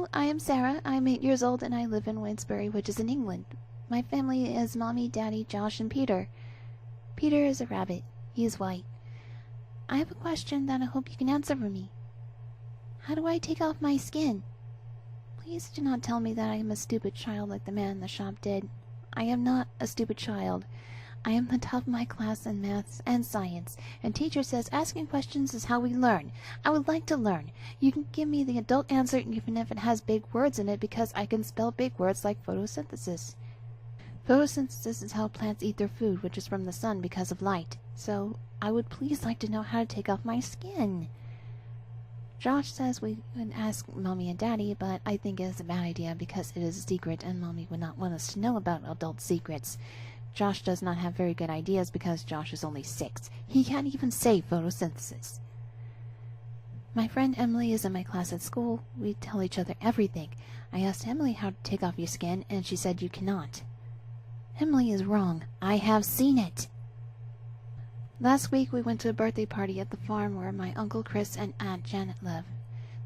Hello, I am Sarah. I'm 8 years old and I live in Waynesbury, which is in England. My family is Mommy, Daddy, Josh, and Peter. Peter is a rabbit. He is white. I have a question that I hope you can answer for me. How do I take off my skin? Please do not tell me that I am a stupid child like the man in the shop did. I am not a stupid child. I am the top of my class in maths and science, and teacher says asking questions is how we learn. I would like to learn. You can give me the adult answer even if it has big words in it because I can spell big words like photosynthesis. Photosynthesis is how plants eat their food, which is from the sun because of light. So, I would please like to know how to take off my skin. Josh says we could ask Mommy and Daddy, but I think it is a bad idea because it is a secret and Mommy would not want us to know about adult secrets. Josh does not have very good ideas because Josh is only 6. He can't even say photosynthesis. My friend Emily is in my class at school. We tell each other everything. I asked Emily how to take off your skin, and she said you cannot. Emily is wrong. I have seen it. Last week we went to a birthday party at the farm where my Uncle Chris and Aunt Janet live.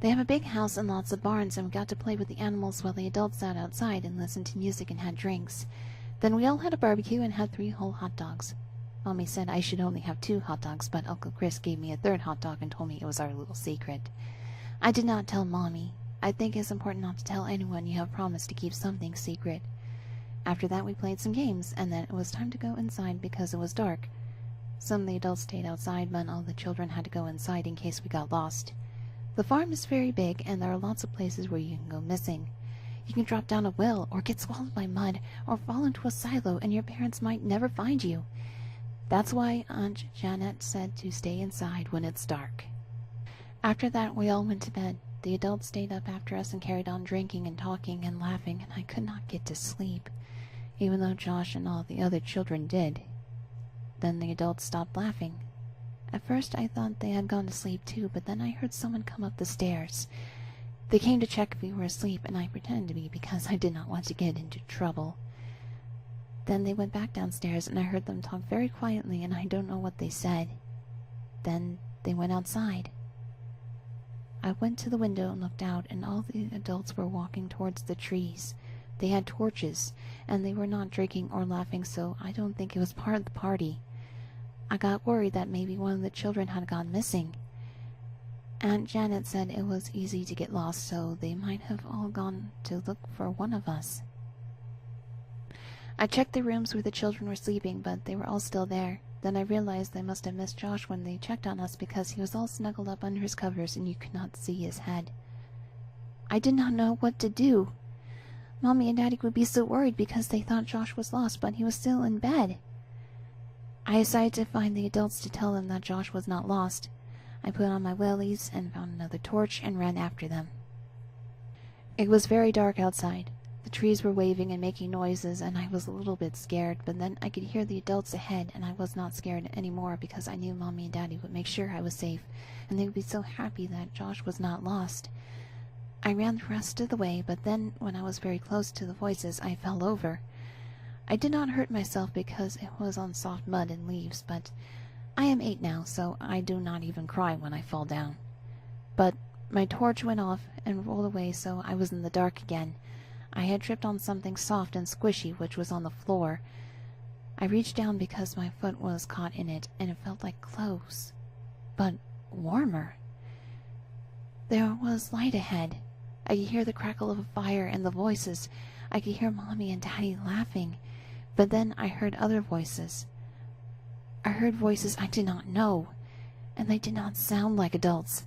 They have a big house and lots of barns, and we got to play with the animals while the adults sat outside and listened to music and had drinks. Then we all had a barbecue and had 3 whole hot dogs. Mommy said I should only have 2 hot dogs, but Uncle Chris gave me a 3rd hot dog and told me it was our little secret. I did not tell Mommy. I think it's important not to tell anyone you have promised to keep something secret. After that we played some games, and then it was time to go inside because it was dark. Some of the adults stayed outside, but all the children had to go inside in case we got lost. The farm is very big, and there are lots of places where you can go missing. You can drop down a well, or get swallowed by mud, or fall into a silo, and your parents might never find you. That's why Aunt Janet said to stay inside when it's dark. After that, we all went to bed. The adults stayed up after us and carried on drinking and talking and laughing, and I could not get to sleep, even though Josh and all the other children did. Then the adults stopped laughing. At first I thought they had gone to sleep too, but then I heard someone come up the stairs. They came to check if we were asleep, and I pretended to be because I did not want to get into trouble. Then they went back downstairs, and I heard them talk very quietly, and I don't know what they said. Then they went outside. I went to the window and looked out, and all the adults were walking towards the trees. They had torches, and they were not drinking or laughing, so I don't think it was part of the party. I got worried that maybe one of the children had gone missing. Aunt Janet said it was easy to get lost, so they might have all gone to look for one of us. I checked the rooms where the children were sleeping, but they were all still there. Then I realized they must have missed Josh when they checked on us because he was all snuggled up under his covers and you could not see his head. I did not know what to do. Mommy and Daddy would be so worried because they thought Josh was lost, but he was still in bed. I decided to find the adults to tell them that Josh was not lost. I put on my wellies and found another torch and ran after them. It was very dark outside. The trees were waving and making noises, and I was a little bit scared, but then I could hear the adults ahead, and I was not scared anymore because I knew Mommy and Daddy would make sure I was safe, and they would be so happy that Josh was not lost. I ran the rest of the way, but then, when I was very close to the voices, I fell over. I did not hurt myself because it was on soft mud and leaves, but I am 8 now, so I do not even cry when I fall down. But my torch went off and rolled away, so I was in the dark again. I had tripped on something soft and squishy, which was on the floor. I reached down because my foot was caught in it, and it felt like clothes, but warmer. There was light ahead. I could hear the crackle of a fire and the voices. I could hear Mommy and Daddy laughing, but then I heard other voices. I heard voices I did not know, and they did not sound like adults.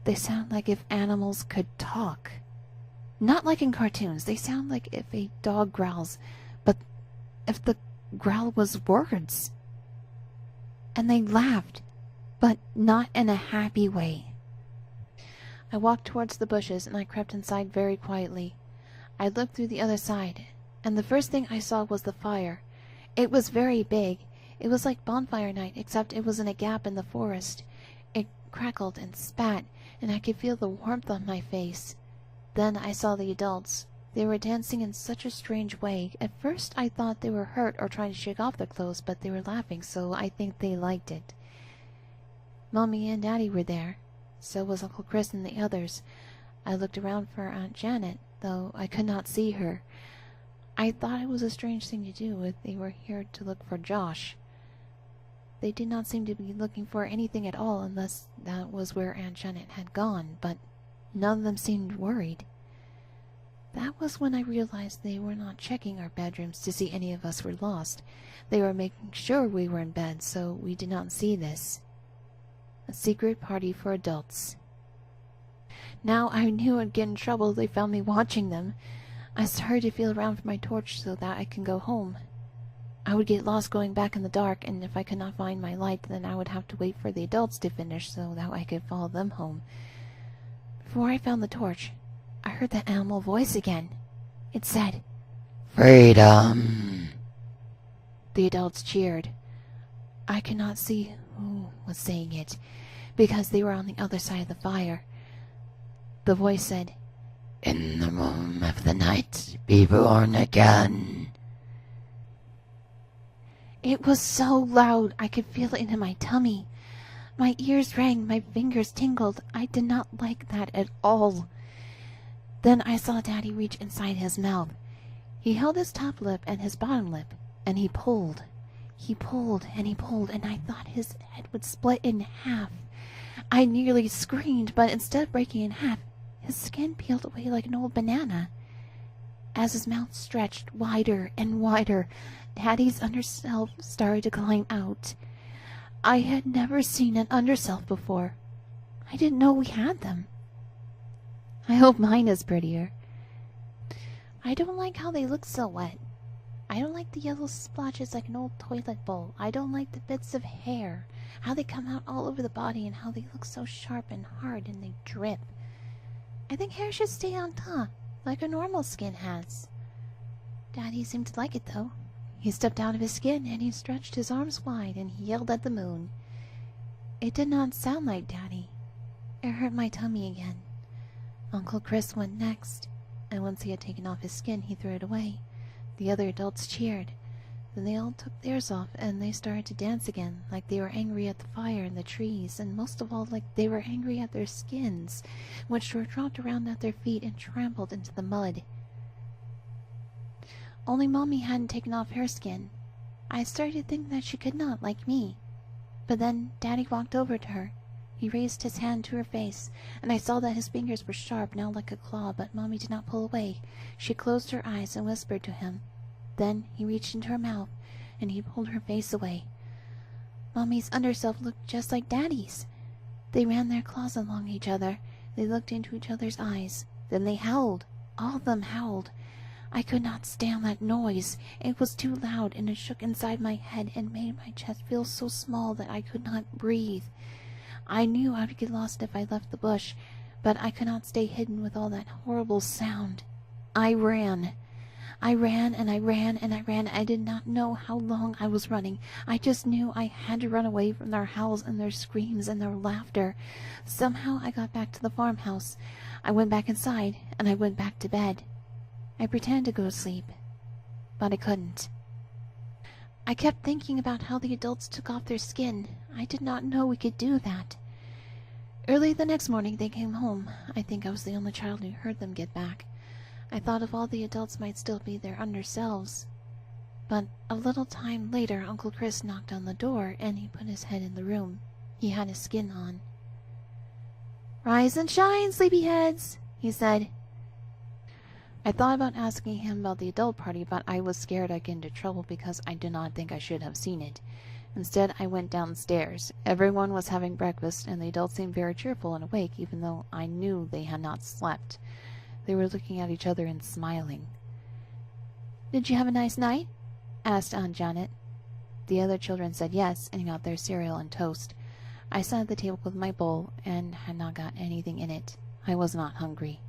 They sound like if animals could talk. Not like in cartoons. They sound like if a dog growls, but if the growl was words. And they laughed, but not in a happy way. I walked towards the bushes, and I crept inside very quietly. I looked through the other side, and the first thing I saw was the fire. It was very big. It was like bonfire night, except it was in a gap in the forest. It crackled and spat, and I could feel the warmth on my face. Then I saw the adults. They were dancing in such a strange way. At first I thought they were hurt or trying to shake off their clothes, but they were laughing, so I think they liked it. Mommy and Daddy were there. So was Uncle Chris and the others. I looked around for Aunt Janet, though I could not see her. I thought it was a strange thing to do if they were here to look for Josh. They did not seem to be looking for anything at all unless that was where Aunt Janet had gone, but none of them seemed worried. That was when I realized they were not checking our bedrooms to see any of us were lost. They were making sure we were in bed, so we did not see this. A secret party for adults. Now I knew I'd get in trouble if they found me watching them. I started to feel around for my torch so that I can go home. I would get lost going back in the dark, and if I could not find my light, then I would have to wait for the adults to finish so that I could follow them home. Before I found the torch, I heard that animal voice again. It said, "Freedom!" The adults cheered. I could not see who was saying it, because they were on the other side of the fire. The voice said, "In the womb of the night, be born again." It was so loud I could feel it in my tummy. My ears rang, my fingers tingled. I did not like that at all. Then I saw Daddy reach inside his mouth. He held his top lip and his bottom lip, and he pulled. He pulled and he pulled, and I thought his head would split in half. I nearly screamed, but instead of breaking in half, his skin peeled away like an old banana. As his mouth stretched wider and wider, Daddy's underself started to climb out. I had never seen an underself before. I didn't know we had them. I hope mine is prettier. I don't like how they look so wet. I don't like the yellow splotches like an old toilet bowl. I don't like the bits of hair, how they come out all over the body and how they look so sharp and hard and they drip. I think hair should stay on top, like a normal skin has. Daddy seemed to like it, though. He stepped out of his skin and he stretched his arms wide and he yelled at the moon. It did not sound like Daddy. It hurt my tummy again. Uncle Chris went next, and once he had taken off his skin, he threw it away. The other adults cheered. Then they all took theirs off, and they started to dance again, like they were angry at the fire and the trees, and most of all like they were angry at their skins, which were dropped around at their feet and trampled into the mud. Only Mommy hadn't taken off her skin. I started to think that she could not, like me. But then Daddy walked over to her. He raised his hand to her face, and I saw that his fingers were sharp, now like a claw, but Mommy did not pull away. She closed her eyes and whispered to him. Then he reached into her mouth, and he pulled her face away. Mommy's underself looked just like Daddy's. They ran their claws along each other. They looked into each other's eyes. Then they howled. All of them howled. I could not stand that noise. It was too loud, and it shook inside my head and made my chest feel so small that I could not breathe. I knew I would get lost if I left the bush, but I could not stay hidden with all that horrible sound. I ran. I ran and I ran and I ran. I did not know how long I was running. I just knew I had to run away from their howls and their screams and their laughter. Somehow I got back to the farmhouse. I went back inside and I went back to bed. I pretended to go to sleep, but I couldn't. I kept thinking about how the adults took off their skin. I did not know we could do that. Early the next morning they came home. I think I was the only child who heard them get back. I thought if all the adults might still be their underselves. But a little time later Uncle Chris knocked on the door and he put his head in the room. He had his skin on. "Rise and shine, sleepyheads," he said. I thought about asking him about the adult party, but I was scared I'd get into trouble because I did not think I should have seen it. Instead, I went downstairs. Everyone was having breakfast, and the adults seemed very cheerful and awake, even though I knew they had not slept. They were looking at each other and smiling. "Did you have a nice night?" asked Aunt Janet. The other children said yes, and got their cereal and toast. I sat at the table with my bowl, and had not got anything in it. I was not hungry.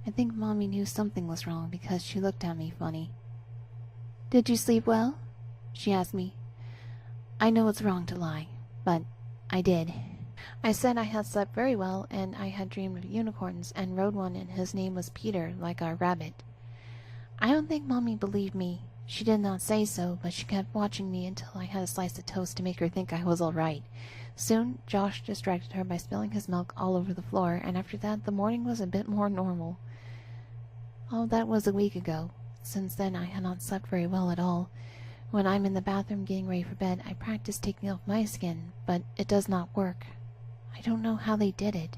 I think Mommy knew something was wrong because she looked at me funny. "Did you sleep well?" she asked me. I know it's wrong to lie, but I did. I said I had slept very well, and I had dreamed of unicorns and rode one, and his name was Peter, like our rabbit. I don't think Mommy believed me. She did not say so, but she kept watching me until I had a slice of toast to make her think I was all right. Soon, Josh distracted her by spilling his milk all over the floor, and after that the morning was a bit more normal. All that was a week ago. Since then I had not slept very well at all. When I'm in the bathroom getting ready for bed, I practice taking off my skin, but it does not work. I don't know how they did it.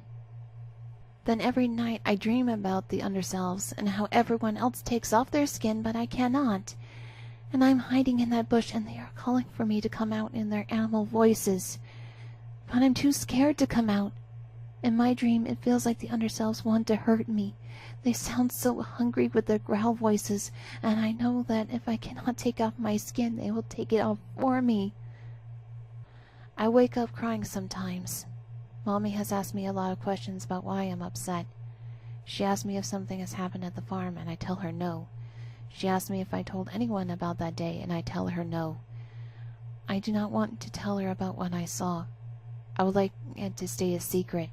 Then every night I dream about the underselves and how everyone else takes off their skin, but I cannot. And I'm hiding in that bush, and they are calling for me to come out in their animal voices. But I'm too scared to come out. In my dream, it feels like the underselves want to hurt me. They sound so hungry with their growl voices, and I know that if I cannot take off my skin, they will take it off for me. I wake up crying sometimes. Mommy has asked me a lot of questions about why I'm upset. She asks me if something has happened at the farm, and I tell her no. She asks me if I told anyone about that day, and I tell her no. I do not want to tell her about what I saw. I would like it to stay a secret.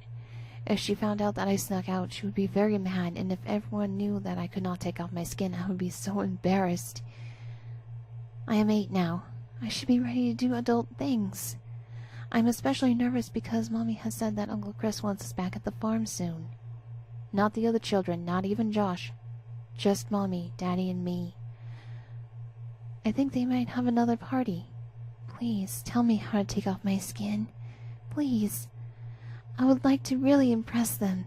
If she found out that I snuck out, she would be very mad, and if everyone knew that I could not take off my skin, I would be so embarrassed. I am 8 now. I should be ready to do adult things. I'm especially nervous because Mommy has said that Uncle Chris wants us back at the farm soon. Not the other children, not even Josh. Just Mommy, Daddy, and me. I think they might have another party. Please, tell me how to take off my skin. Please. I would like to really impress them.